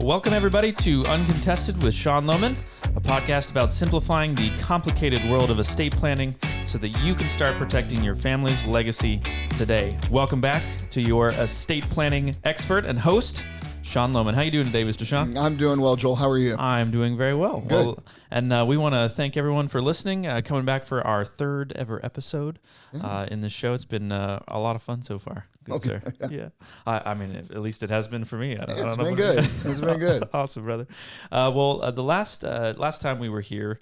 Welcome, everybody, to Uncontested with Sean Lohman, a podcast about simplifying the complicated world of estate planning so that you can start protecting your family's legacy today. Welcome back to your estate planning expert and host, Sean Lohman. How you doing today, Mr. Sean? I'm doing well, Joel. How are you? I'm doing very well. Good. And we want to thank everyone for listening, coming back for our third ever episode in this show. It's been a lot of fun so far. Good, okay. sir. Yeah. I mean, at least it has been for me. It's been good. It's been good. Awesome, brother. The last time we were here,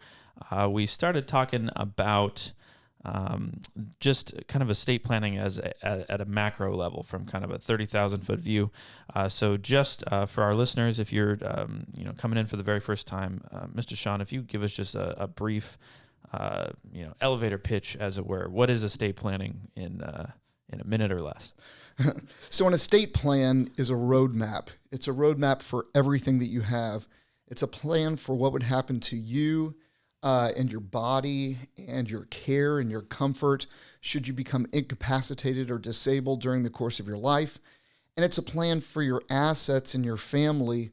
we started talking about just kind of estate planning at a macro level from kind of a 30,000 foot view. So just for our listeners, if you're coming in for the very first time, Mr. Sean, if you give us just a brief elevator pitch, as it were, what is estate planning in a minute or less? So an estate plan is a roadmap. It's a roadmap for everything that you have. It's a plan for what would happen to you and your body and your care and your comfort should you become incapacitated or disabled during the course of your life. And it's a plan for your assets and your family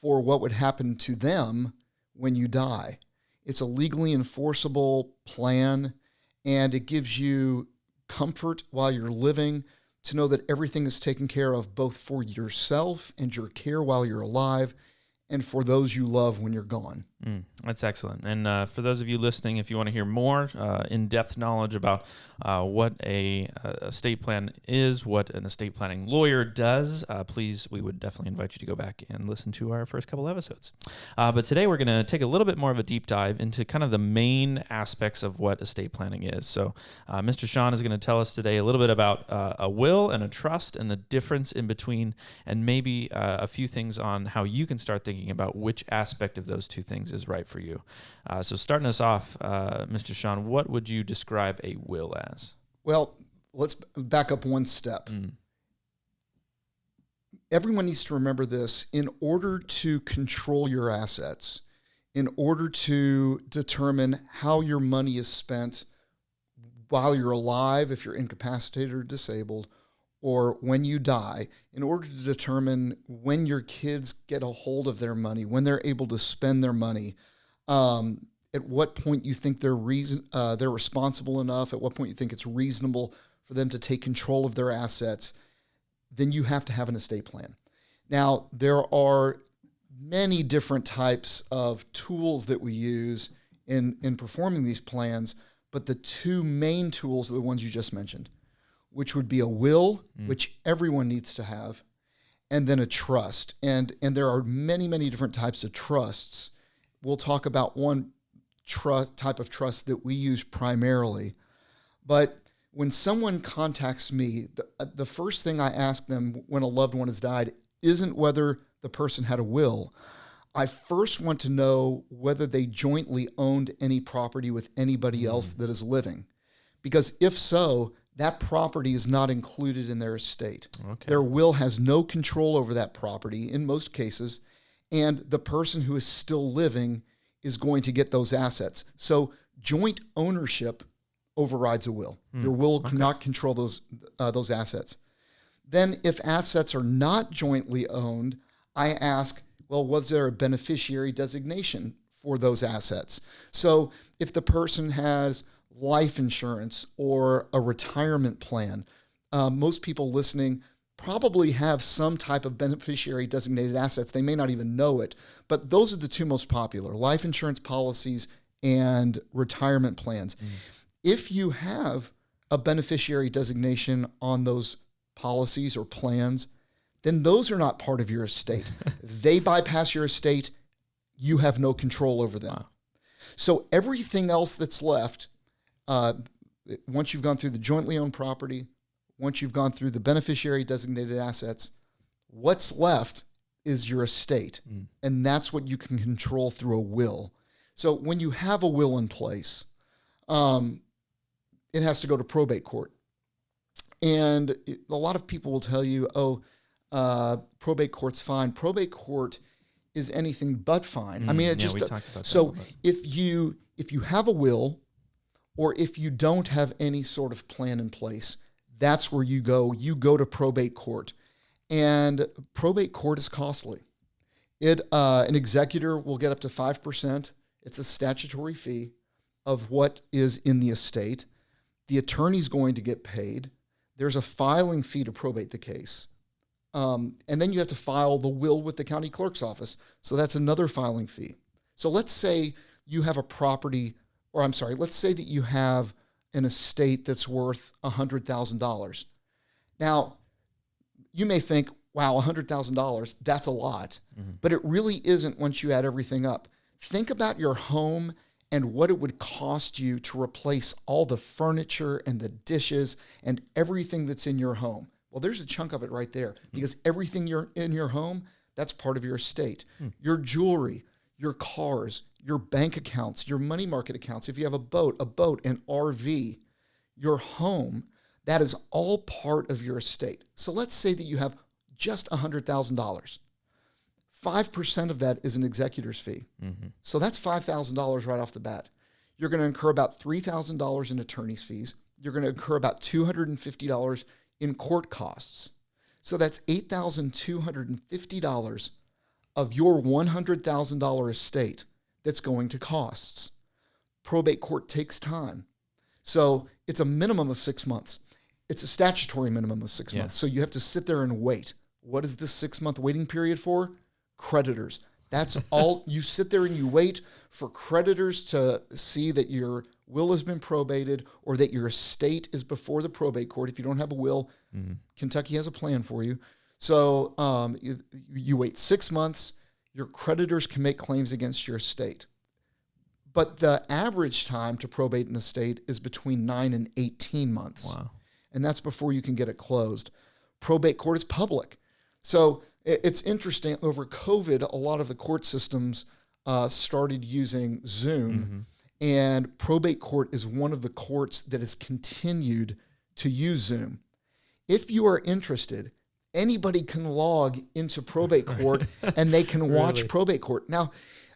for what would happen to them when you die. It's a legally enforceable plan, and it gives you comfort while you're living to know that everything is taken care of both for yourself and your care while you're alive and for those you love when you're gone. That's excellent. And for those of you listening, if you want to hear more in-depth knowledge about what a estate plan is, what an estate planning lawyer does, please, we would definitely invite you to go back and listen to our first couple episodes. But today we're going to take a little bit more of a deep dive into kind of the main aspects of what estate planning is. So Mr. Sean is going to tell us today a little bit about a will and a trust and the difference in between, and maybe a few things on how you can start thinking about which aspect of those two things is right for you. So starting us off, Mr. Sean, what would you describe a will as? Well, let's back up one step. Everyone needs to remember this. In order to control your assets, in order to determine how your money is spent while you're alive, if you're incapacitated or disabled, or when you die, in order to determine when your kids get a hold of their money, when they're able to spend their money, at what point you think they're responsible enough, at what point you think it's reasonable for them to take control of their assets, then you have to have an estate plan. Now, there are many different types of tools that we use in performing these plans, but the two main tools are the ones you just mentioned, which would be a will, which everyone needs to have, and then a trust. And there are many, many different types of trusts. We'll talk about one type of trust that we use primarily. But when someone contacts me, the first thing I ask them when a loved one has died isn't whether the person had a will. I first want to know whether they jointly owned any property with anybody else that is living. Because if so, that property is not included in their estate. Okay. Their will has no control over that property in most cases, and the person who is still living is going to get those assets. So joint ownership overrides a will. Your will cannot control those assets. Then if assets are not jointly owned, I ask, well, was there a beneficiary designation for those assets? So if the person has life insurance or a retirement plan, most people listening probably have some type of beneficiary designated assets. They may not even know it, but those are the two most popular: life insurance policies and retirement plans. If you have a beneficiary designation on those policies or plans, then those are not part of your estate. They bypass your estate. You have no control over them. Wow. So everything else that's left, once you've gone through the jointly owned property, once you've gone through the beneficiary designated assets, what's left is your estate. And that's what you can control through a will. So when you have a will in place, it has to go to probate court. And a lot of people will tell you, probate court's fine. Probate court is anything but fine. I mean, it just, so if you have a will, or if you don't have any sort of plan in place, that's where you go. You go to probate court. And probate court is costly. An executor will get up to 5%. It's a statutory fee of what is in the estate. The attorney's going to get paid. There's a filing fee to probate the case. And then you have to file the will with the county clerk's office. So that's another filing fee. So let's say you have a property, let's say that you have an estate that's worth $100,000. Now, you may think, wow, $100,000, that's a lot. Mm-hmm. But it really isn't once you add everything up. Think about your home and what it would cost you to replace all the furniture and the dishes and everything that's in your home. Well, there's a chunk of it right there because everything you're in your home, that's part of your estate. Your jewelry, your cars, your bank accounts, your money market accounts. If you have a boat, an RV, your home, that is all part of your estate. So let's say that you have just $100,000. 5% of that is an executor's fee. Mm-hmm. So that's $5,000 right off the bat. You're going to incur about $3,000 in attorney's fees. You're going to incur about $250 in court costs. So that's $8,250 of your $100,000 estate that's going to costs. Probate court takes time. So it's a minimum of 6 months. It's a statutory minimum of 6 months. So you have to sit there and wait. What is this 6 month waiting period for? Creditors. That's all. You sit there and you wait for creditors to see that your will has been probated or that your estate is before the probate court. If you don't have a will, Kentucky has a plan for you. So you wait 6 months. Your creditors can make claims against your estate. But the average time to probate an estate is between 9 and 18 months. Wow. And that's before you can get it closed. Probate court is public. So it's interesting. Over COVID, a lot of the court systems started using Zoom, and probate court is one of the courts that has continued to use Zoom. If you are interested, anybody can log into probate court and they can watch probate court. Now,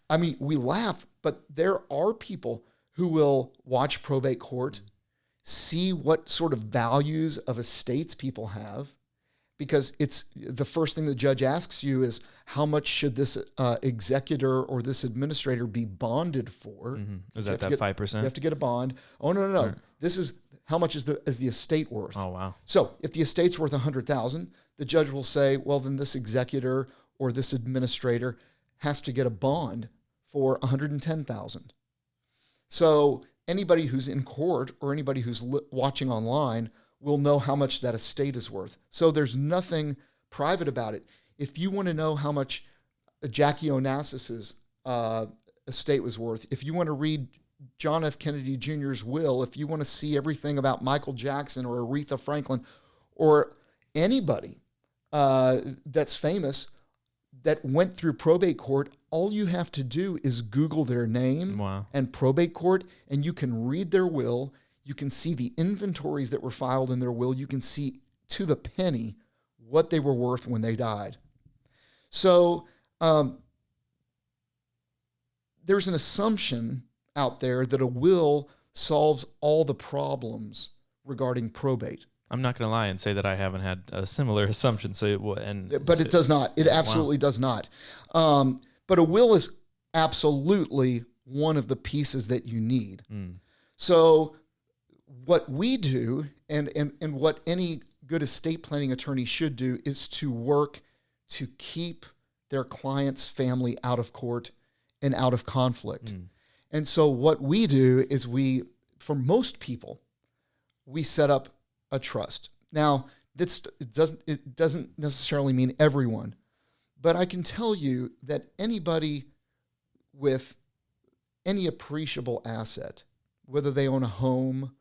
I mean, we laugh, but there are people who will watch probate court, see what sort of values of estates people have, because it's the first thing the judge asks you is how much should this executor or this administrator be bonded for? Is that 5%? You have to get a bond. Oh, no. Sure. This is how much is the estate worth? Oh, wow. So if the estate's worth $100,000, the judge will say, well, then this executor or this administrator has to get a bond for $110,000. So anybody who's in court or anybody who's watching online will know how much that estate is worth. So there's nothing private about it. If you want to know how much Jackie Onassis's estate was worth, if you want to read John F. Kennedy Jr.'s will, if you want to see everything about Michael Jackson or Aretha Franklin or anybody that's famous that went through probate court, all you have to do is Google their name and probate court, and you can read their will. You can see the inventories that were filed in their will. You can see to the penny what they were worth when they died. So there's an assumption out there that a will solves all the problems regarding probate. I'm not going to lie and say that I haven't had a similar assumption. But it does not. It absolutely does not. But a will is absolutely one of the pieces that you need. So what we do and what any good estate planning attorney should do is to work to keep their client's family out of court and out of conflict. And so what we do is for most people, we set up a trust. Now, it doesn't necessarily mean everyone, but I can tell you that anybody with any appreciable asset, whether they own a home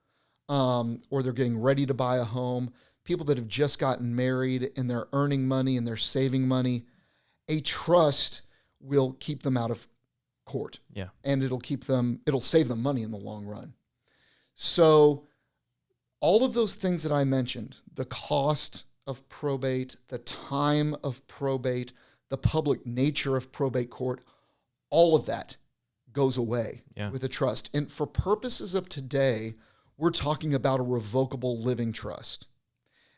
or they're getting ready to buy a home, people that have just gotten married and they're earning money and they're saving money, a trust will keep them out of court. Yeah. And it'll save them money in the long run. So all of those things that I mentioned, the cost of probate, the time of probate, the public nature of probate court, all of that goes away with a trust. And for purposes of today, we're talking about a revocable living trust.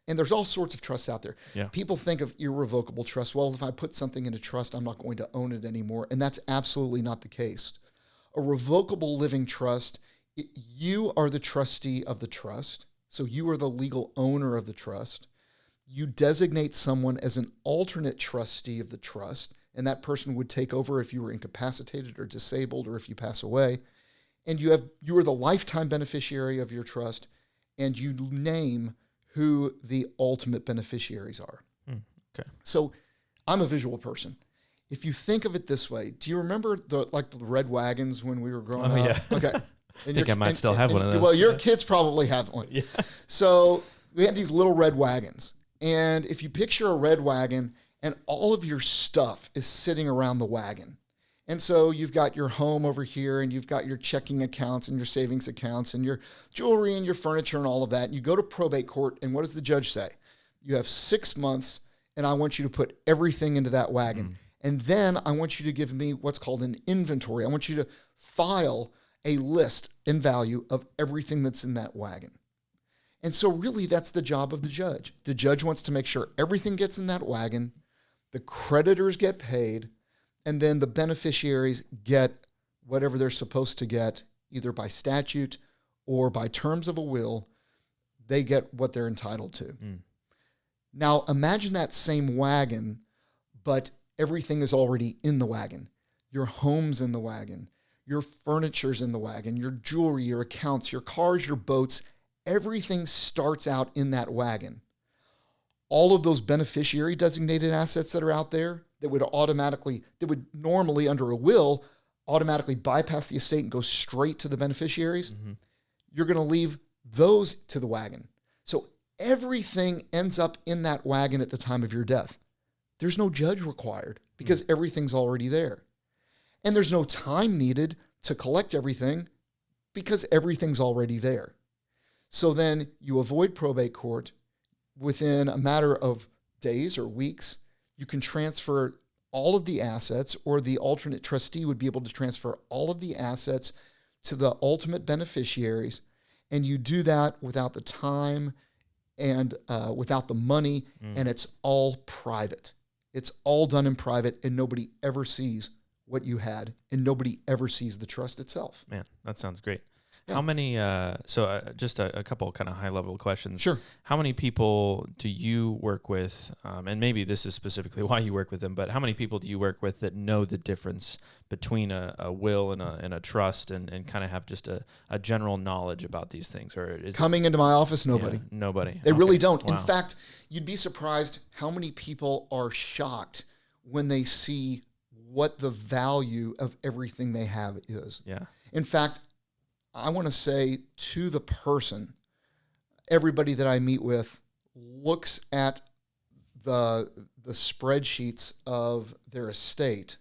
And there's all sorts of trusts out there. Yeah. People think of irrevocable trust. Well, if I put something into trust, I'm not going to own it anymore. And that's absolutely not the case. A revocable living trust, you are the trustee of the trust. So you are the legal owner of the trust. You designate someone as an alternate trustee of the trust, and that person would take over if you were incapacitated or disabled or if you pass away. And you are the lifetime beneficiary of your trust, and you name who the ultimate beneficiaries are. Okay. So I'm a visual person. If you think of it this way, do you remember the red wagons when we were growing up? Yeah. Okay. I think I might still have one of those. Well, your kids probably have one. Yeah. So we had these little red wagons. And if you picture a red wagon and all of your stuff is sitting around the wagon. And so you've got your home over here and you've got your checking accounts and your savings accounts and your jewelry and your furniture and all of that. And you go to probate court and what does the judge say? You have 6 months and I want you to put everything into that wagon. And then I want you to give me what's called an inventory. I want you to file a list in value of everything that's in that wagon. And so really that's the job of the judge. The judge wants to make sure everything gets in that wagon, the creditors get paid, and then the beneficiaries get whatever they're supposed to get, either by statute or by terms of a will, they get what they're entitled to. Now imagine that same wagon, but everything is already in the wagon. Your home's in the wagon, your furniture's in the wagon, your jewelry, your accounts, your cars, your boats, everything starts out in that wagon. All of those beneficiary designated assets that are out there that would normally under a will automatically bypass the estate and go straight to the beneficiaries, you're going to leave those to the wagon. So everything ends up in that wagon at the time of your death. There's no judge required because everything's already there. And there's no time needed to collect everything because everything's already there. So then you avoid probate court. Within a matter of days or weeks, you can transfer all of the assets, or the alternate trustee would be able to transfer all of the assets to the ultimate beneficiaries. And you do that without the time and without the money, and it's all private. It's all done in private, and nobody ever sees what you had, and nobody ever sees the trust itself. Man, that sounds great. Yeah. How many, just a couple kind of high-level questions. Sure. How many people do you work with, and maybe this is specifically why you work with them, but how many people do you work with that know the difference between a will and a trust and kind of have just a general knowledge about these things? Or is Coming into my office, nobody. Yeah, nobody. They really don't. Wow. In fact, you'd be surprised how many people are shocked when they see what the value of everything they have is. Yeah. In fact, I want to say to the person, everybody that I meet with looks at the spreadsheets of their estate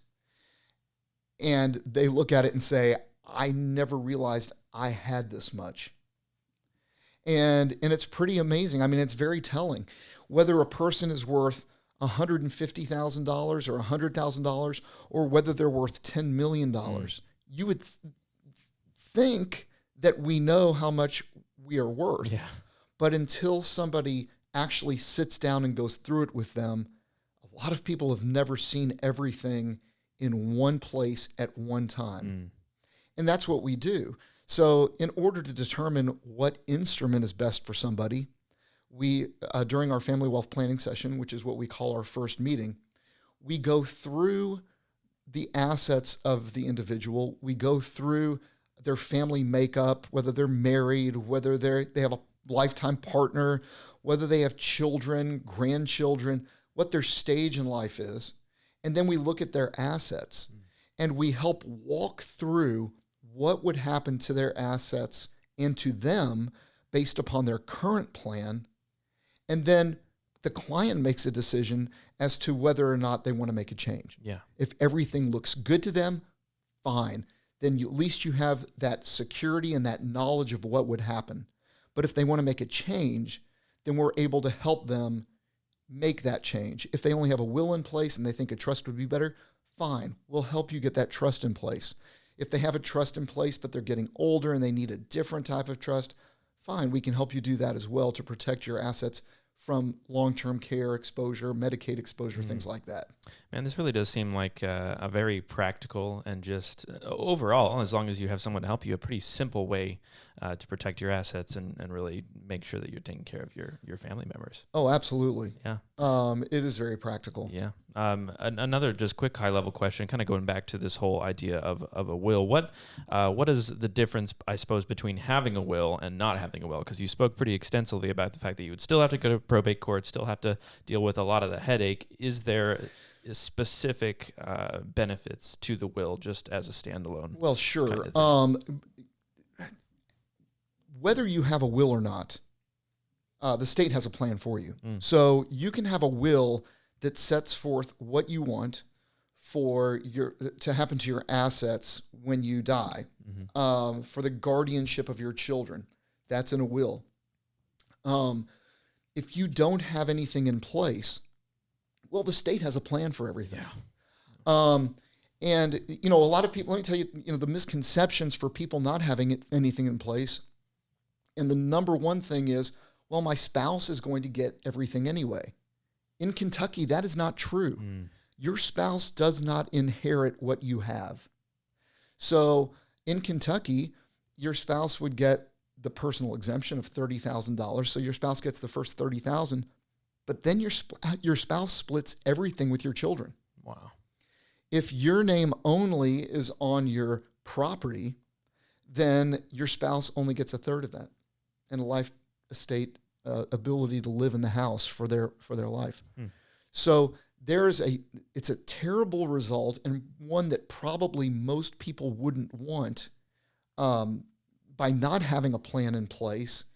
and they look at it and say, I never realized I had this much. And it's pretty amazing. I mean, it's very telling. Whether a person is worth $150,000 or $100,000 or whether they're worth $10 million, you would think that we know how much we are worth. Yeah. But until somebody actually sits down and goes through it with them, a lot of people have never seen everything in one place at one time. And that's what we do. So in order to determine what instrument is best for somebody, we, during our family wealth planning session, which is what we call our first meeting, we go through the assets of the individual. We go through their family makeup, whether they're married, whether they have a lifetime partner, whether they have children, grandchildren, what their stage in life is. And then we look at their assets and we help walk through what would happen to their assets and to them based upon their current plan. And then the client makes a decision as to whether or not they want to make a change. Yeah. If everything looks good to them, fine. Then at least you have that security and that knowledge of what would happen. But if they want to make a change, then we're able to help them make that change. If they only have a will in place and they think a trust would be better, fine. We'll help you get that trust in place. If they have a trust in place, but they're getting older and they need a different type of trust, fine. We can help you do that as well to protect your assets from long-term care exposure, Medicaid exposure, things like that. Man, this really does seem like a very practical and just overall, as long as you have someone to help you, a pretty simple way to protect your assets and really make sure that you're taking care of your family members. Oh, absolutely. Yeah. It is very practical. Yeah. Another just quick high level question, kind of going back to this whole idea of a will. What is the difference, I suppose, between having a will and not having a will? Because you spoke pretty extensively about the fact that you would still have to go to probate court, still have to deal with a lot of the headache. Is there specific benefits to the will just as a standalone? Well, sure. kind of Whether you have a will or not, the state has a plan for you. So you can have a will that sets forth what you want for to happen to your assets when you die, for the guardianship of your children. That's in a will. If you don't have anything in place, well, the state has a plan for everything. And, a lot of people, let me tell you, the misconceptions for people not having anything in place. And the number one thing is, well, my spouse is going to get everything anyway. In Kentucky, that is not true. Your spouse does not inherit what you have. So in Kentucky, your spouse would get the personal exemption of $30,000. So your spouse gets the first $30,000, but then your spouse splits everything with your children. Wow. If your name only is on your property, then your spouse only gets a third of that, and a life estate ability to live in the house for their life. So it's a terrible result, and one that probably most people wouldn't want, by not having a plan in place,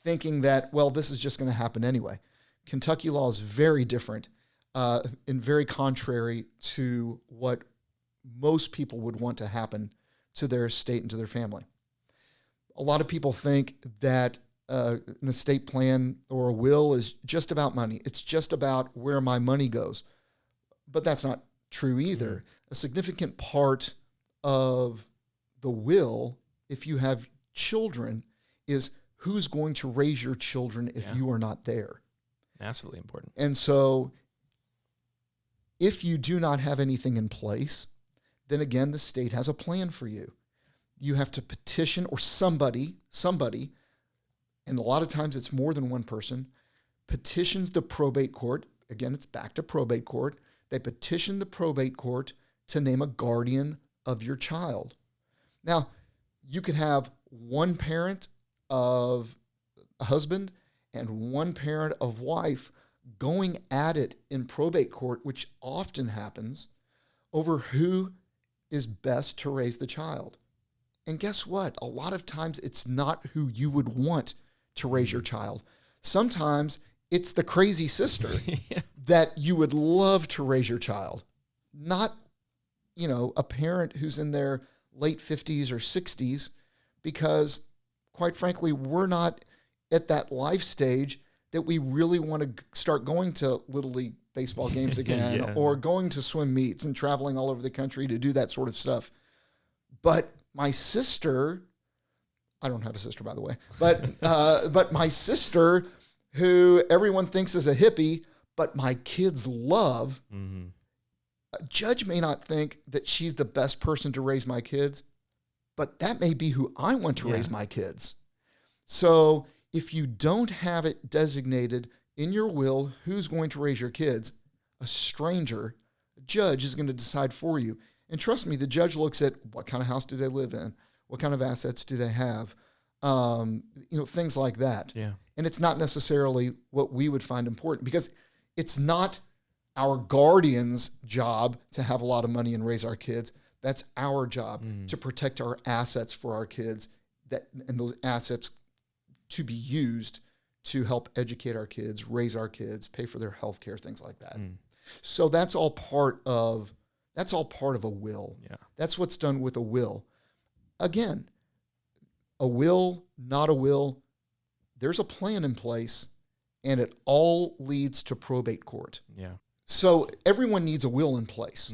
thinking that, well, this is just going to happen anyway. Kentucky law is very different and very contrary to what most people would want to happen to their estate and to their family. A lot of people think that an estate plan or a will is just about money. It's just about where my money goes. But that's not true either. A significant part of the will, if you have children, is who's going to raise your children if you are not there. Massively important. And so if you do not have anything in place, then again, the state has a plan for you. You have to petition, or somebody, and a lot of times it's more than one person, petitions the probate court. Again, it's back to probate court. They petition the probate court to name a guardian of your child. Now, you could have one parent of a husband and one parent of wife going at it in probate court, which often happens, over who is best to raise the child. And guess what? A lot of times it's not who you would want to raise your child. Sometimes it's the crazy sister that you would love to raise your child. Not, a parent who's in their late 50s or 60s, because quite frankly, we're not at that life stage that we really want to start going to Little League baseball games again, or going to swim meets and traveling all over the country to do that sort of stuff. But my sister, I don't have a sister, by the way, but my sister, who everyone thinks is a hippie, but my kids love, a judge may not think that she's the best person to raise my kids, but that may be who I want to raise my kids. So if you don't have it designated in your will who's going to raise your kids, a stranger, a judge, is going to decide for you. And trust me, the judge looks at what kind of house do they live in, what kind of assets do they have, things like that. Yeah. And it's not necessarily what we would find important, because it's not our guardian's job to have a lot of money and raise our kids. That's our job, to protect our assets for our kids, and those assets to be used to help educate our kids, raise our kids, pay for their health care, things like that. So that's all part of a will. Yeah. That's what's done with a will. Again, a will, not a will, there's a plan in place, and it all leads to probate court. Yeah. So everyone needs a will in place.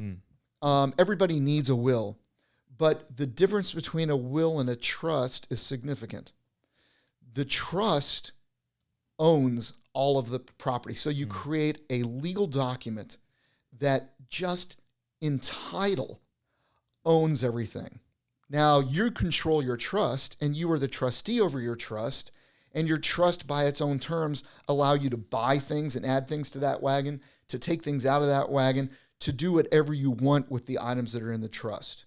Everybody needs a will, but the difference between a will and a trust is significant. The trust owns all of the property. So you create a legal document that just in title owns everything. Now you control your trust, and you are the trustee over your trust, and your trust by its own terms allow you to buy things and add things to that wagon, to take things out of that wagon, to do whatever you want with the items that are in the trust.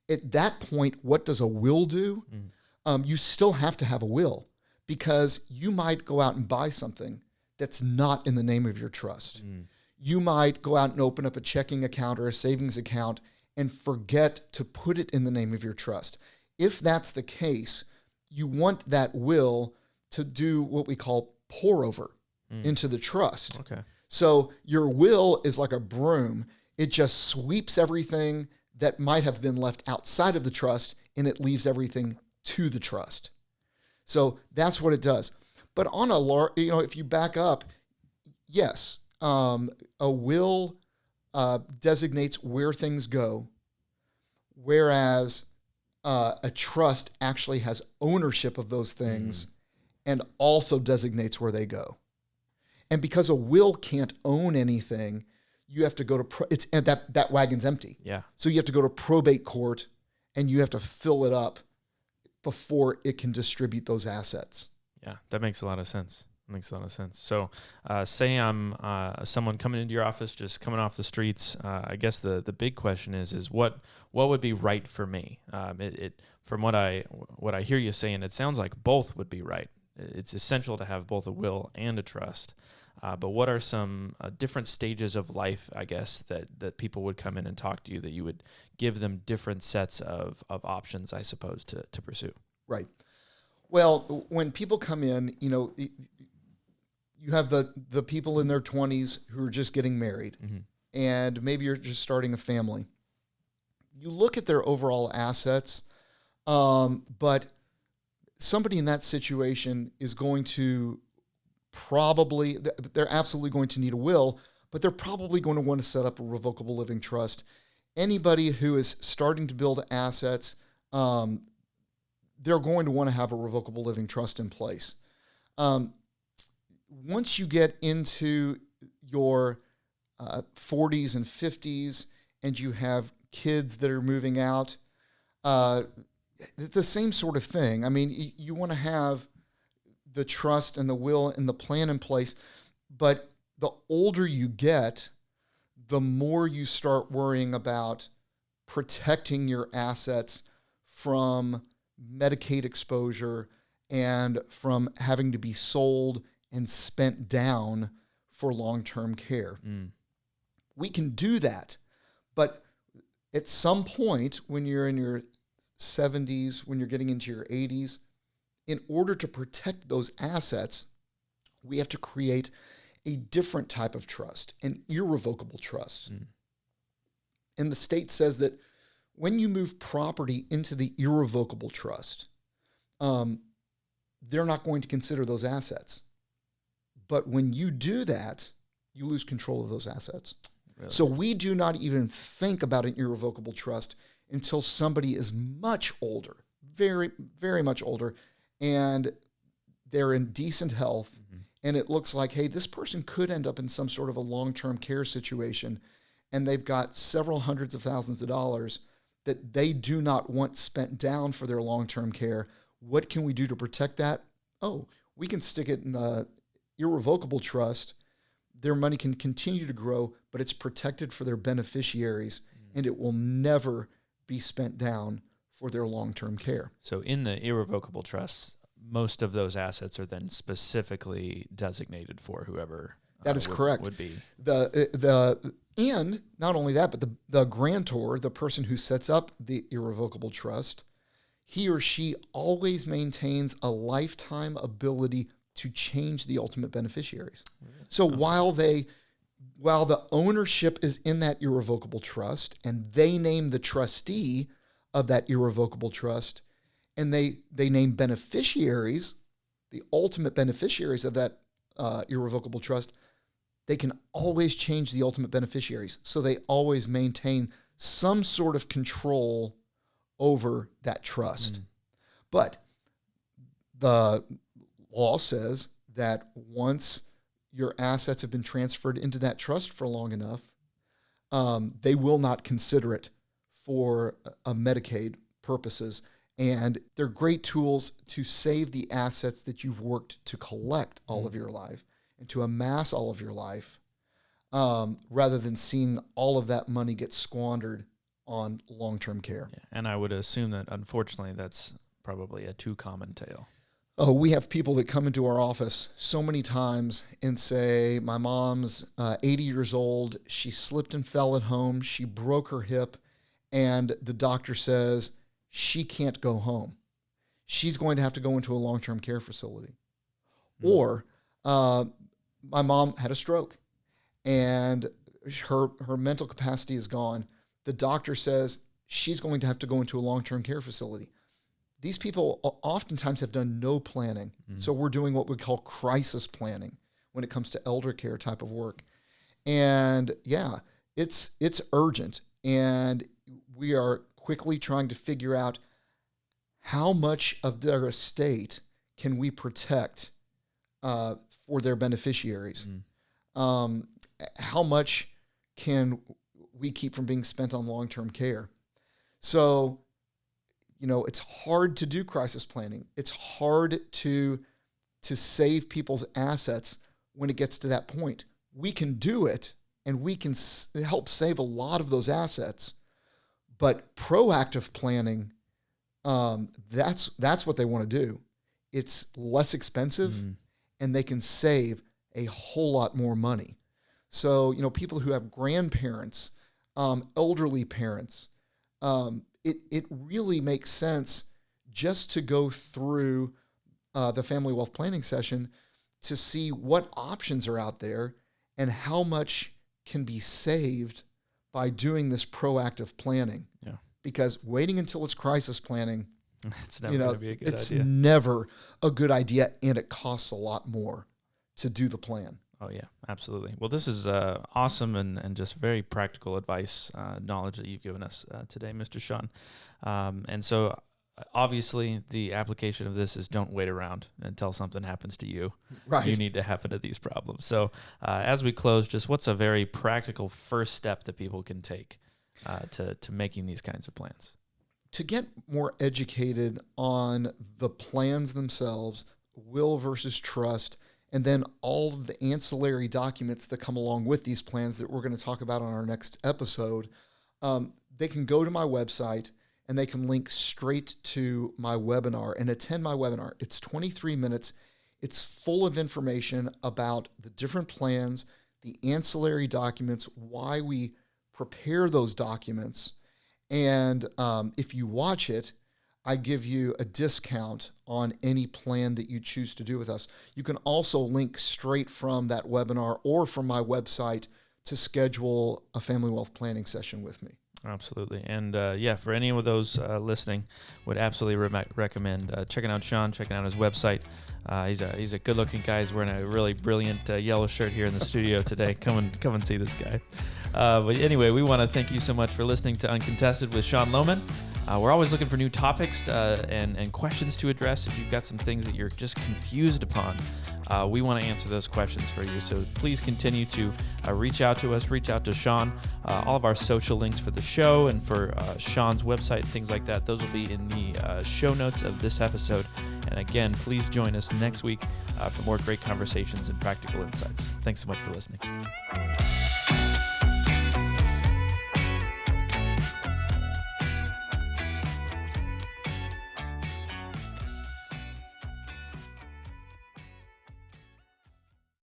At that point, what does a will do? You still have to have a will, because you might go out and buy something that's not in the name of your trust. You might go out and open up a checking account or a savings account and forget to put it in the name of your trust. If that's the case, you want that will to do what we call pour over into the trust. Okay. So your will is like a broom. It just sweeps everything that might have been left outside of the trust, and it leaves everything to the trust. So that's what it does. But on a large, if you back up, yes, a will designates where things go, whereas a trust actually has ownership of those things and also designates where they go. And because a will can't own anything, you have to go to and that wagon's empty. Yeah. So you have to go to probate court, and you have to fill it up before it can distribute those assets. Yeah, that makes a lot of sense. So say I'm someone coming into your office, just coming off the streets. I guess the big question is what would be right for me? From what I hear you saying, it sounds like both would be right. It's essential to have both a will and a trust. But what are some different stages of life, I guess, that people would come in and talk to you, that you would give them different sets of options, I suppose, to pursue? Right. Well, when people come in, you have the people in their 20s who are just getting married, and maybe you're just starting a family. You look at their overall assets, but somebody in that situation is going to they're absolutely going to need a will, but they're probably going to want to set up a revocable living trust. Anybody who is starting to build assets, they're going to want to have a revocable living trust in place. Once you get into your 40s and 50s and you have kids that are moving out, the same sort of thing. I mean, you want to have the trust and the will and the plan in place, but the older you get, the more you start worrying about protecting your assets from Medicaid exposure and from having to be sold and spent down for long-term care. We can do that, but at some point when you're in your 70s, when you're getting into your 80s, in order to protect those assets, we have to create a different type of trust, an irrevocable trust. And the state says that when you move property into the irrevocable trust, they're not going to consider those assets. But when you do that, you lose control of those assets. Really? So we do not even think about an irrevocable trust until somebody is much older, very, very much older, and they're in decent health, and it looks like, hey, this person could end up in some sort of a long-term care situation, and they've got several hundreds of thousands of dollars that they do not want spent down for their long-term care. What can we do to protect that? Oh, we can stick it in an irrevocable trust. Their money can continue to grow, but it's protected for their beneficiaries, and it will never be spent down for their long-term care. So in the irrevocable trusts, most of those assets are then specifically designated for whoever that is correct. Would be and not only that, but the grantor, the person who sets up the irrevocable trust, he or she always maintains a lifetime ability to change the ultimate beneficiaries. So while the ownership is in that irrevocable trust and they name the trustee of that irrevocable trust, and they name beneficiaries, the ultimate beneficiaries of that irrevocable trust, they can always change the ultimate beneficiaries. So they always maintain some sort of control over that trust. But the law says that once your assets have been transferred into that trust for long enough, they will not consider it for a Medicaid purposes. And they're great tools to save the assets that you've worked to collect all of your life and to amass all of your life, rather than seeing all of that money get squandered on long-term care. Yeah. And I would assume that, unfortunately, that's probably a too common tale. Oh, we have people that come into our office so many times and say, my mom's 80 years old. She slipped and fell at home. She broke her hip. And the doctor says she can't go home. She's going to have to go into a long-term care facility. Or my mom had a stroke and her mental capacity is gone. The doctor says she's going to have to go into a long-term care facility. These people oftentimes have done no planning. So we're doing what we call crisis planning when it comes to elder care type of work. And yeah, it's urgent. And we are quickly trying to figure out how much of their estate can we protect for their beneficiaries. How much can we keep from being spent on long-term care? So, it's hard to do crisis planning. It's hard to save people's assets when it gets to that point. We can do it, and we can help save a lot of those assets. But proactive planning, that's what they want to do. It's less expensive, and they can save a whole lot more money. So, people who have grandparents, elderly parents, it really makes sense just to go through the family wealth planning session to see what options are out there and how much can be saved by doing this proactive planning. Yeah. Because waiting until it's crisis planning, it's never going to be a good idea. It's never a good idea, and it costs a lot more to do the plan. Oh, yeah, absolutely. Well, this is awesome and just very practical advice, knowledge that you've given us today, Mr. Sean. And so obviously the application of this is don't wait around until something happens to you. Right. You need to happen to these problems. So as we close, just what's a very practical first step that people can take to making these kinds of plans? To get more educated on the plans themselves, will versus trust, and then all of the ancillary documents that come along with these plans that we're going to talk about on our next episode, they can go to my website and they can link straight to my webinar and attend my webinar. It's 23 minutes. It's full of information about the different plans, the ancillary documents, why we prepare those documents. And if you watch it, I give you a discount on any plan that you choose to do with us. You can also link straight from that webinar or from my website to schedule a family wealth planning session with me. Absolutely. And for any of those listening, would absolutely recommend checking out Sean, checking out his website. He's a good-looking guy. He's wearing a really brilliant yellow shirt here in the studio today. Come and see this guy. But anyway, we want to thank you so much for listening to Uncontested with Sean Lohman. We're always looking for new topics and questions to address. If you've got some things that you're just confused upon, we want to answer those questions for you. So please continue to reach out to us, reach out to Sean. All of our social links for the show and for Sean's website and things like that, those will be in the show notes of this episode. And again, please join us next week for more great conversations and practical insights. Thanks so much for listening.